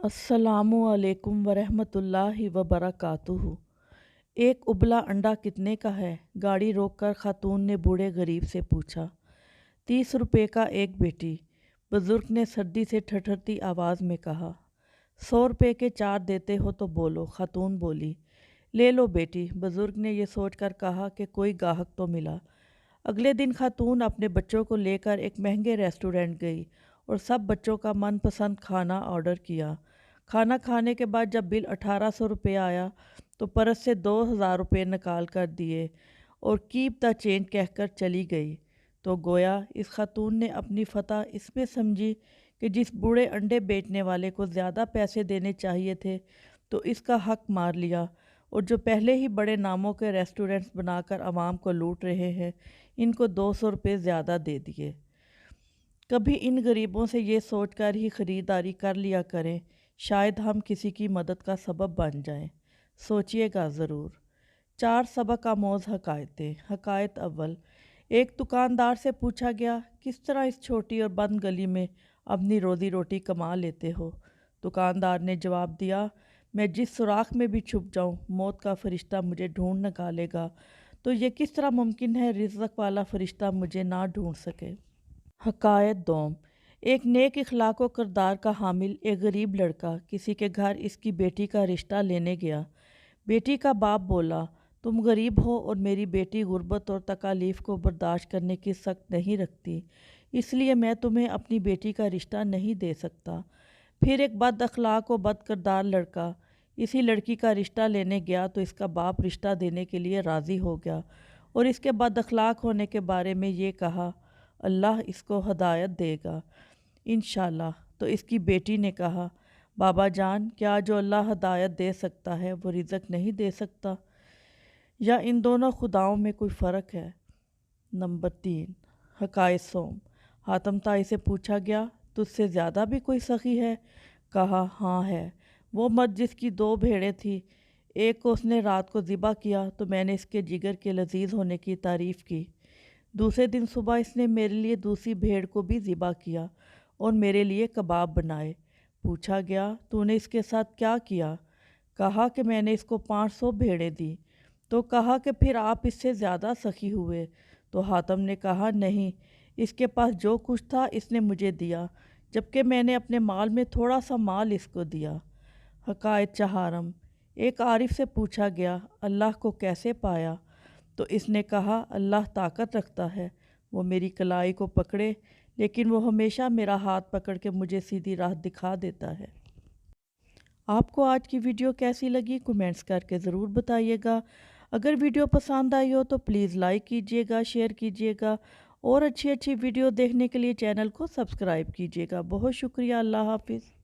अस्सलामुअलैकुम वरहमतुल्लाहि वबरकातुहू। एक उबला अंडा कितने का है? गाड़ी रोककर खातून ने बूढ़े गरीब से पूछा। 30 रुपये का एक बेटी, बुजुर्ग ने सर्दी से ठठरती आवाज़ में कहा। 100 रुपये के 4 देते हो तो बोलो, खातून बोली। ले लो बेटी, बुजुर्ग ने यह सोचकर कहा कि कोई गाहक तो मिला। अगले दिन खातून अपने बच्चों को लेकर एक महंगे रेस्टोरेंट गई और सब बच्चों का मनपसंद खाना ऑर्डर किया। खाना खाने के बाद जब बिल 1800 रुपये आया तो परस से 2000 रुपये निकाल कर दिए और कीप द चेंज कहकर चली गई। तो गोया इस खातून ने अपनी फतह इसमें समझी कि जिस बूढ़े अंडे बेचने वाले को ज़्यादा पैसे देने चाहिए थे तो इसका हक मार लिया, और जो पहले ही बड़े नामों के रेस्टोरेंट्स बनाकर आवाम को लूट रहे हैं, इनको 200 रुपये ज़्यादा दे दिए। कभी इन गरीबों से ये सोचकर ही ख़रीदारी कर लिया करें, शायद हम किसी की मदद का सबब बन जाएं। सोचिएगा ज़रूर। 4 सबक आमोज़ हकायतें। हकायत अव्वल, एक दुकानदार से पूछा गया, किस तरह इस छोटी और बंद गली में अपनी रोज़ी रोटी कमा लेते हो? दुकानदार ने जवाब दिया, मैं जिस सुराख में भी छुप जाऊं, मौत का फरिश्ता मुझे ढूंढ निकालेगा, तो ये किस तरह मुमकिन है रिज़्क़ वाला फरिश्ता मुझे ना ढूंढ सके। हकायत दोम, एक नेक इखलाक व किरदार का हामिल एक गरीब लड़का किसी के घर इसकी बेटी का रिश्ता लेने गया। बेटी का बाप बोला, तुम गरीब हो और मेरी बेटी गुर्बत और तकालीफ़ को बर्दाश्त करने की सख्त नहीं रखती, इसलिए मैं तुम्हें अपनी बेटी का रिश्ता नहीं दे सकता। फिर एक बद अखलाक व बद किरदार लड़का इसी लड़की का रिश्ता लेने गया तो इसका बाप रिश्ता देने के लिए राज़ी हो गया और इसके बद अखलाक होने के बारे में ये कहा, अल्लाह इसको हदायत देगा इंशाल्लाह। तो इसकी बेटी ने कहा, बाबा जान, क्या जो अल्लाह हदायत दे सकता है वो रिज़्क़ नहीं दे सकता, या इन दोनों खुदाओं में कोई फ़र्क है? नंबर 3, हकायत सोम, हातम ताई से पूछा गया, तुझसे ज़्यादा भी कोई सखी है? कहा, हाँ है, वो मर्द जिसकी 2 भेड़ें थी, एक को उसने रात को ज़िबा किया तो मैंने इसके जिगर के लजीज होने की तारीफ़ की। दूसरे दिन सुबह इसने मेरे लिए दूसरी भेड़ को भी ज़िबा किया और मेरे लिए कबाब बनाए। पूछा गया, तूने इसके साथ क्या किया? कहा कि मैंने इसको 500 भेड़ें दी। तो कहा कि फिर आप इससे ज़्यादा सखी हुए? तो हातम ने कहा, नहीं, इसके पास जो कुछ था इसने मुझे दिया, जबकि मैंने अपने माल में थोड़ा सा माल इसको दिया। हकायत चहारम, एक आरिफ से पूछा गया, अल्लाह को कैसे पाया? तो इसने कहा, अल्लाह ताकत रखता है, वो मेरी कलाई को पकड़े लेकिन वो हमेशा मेरा हाथ पकड़ के मुझे सीधी राह दिखा देता है। आपको आज की वीडियो कैसी लगी कमेंट्स करके ज़रूर बताइएगा। अगर वीडियो पसंद आई हो तो प्लीज़ लाइक कीजिएगा, शेयर कीजिएगा और अच्छी अच्छी वीडियो देखने के लिए चैनल को सब्सक्राइब कीजिएगा। बहुत शुक्रिया। अल्लाह हाफिज़।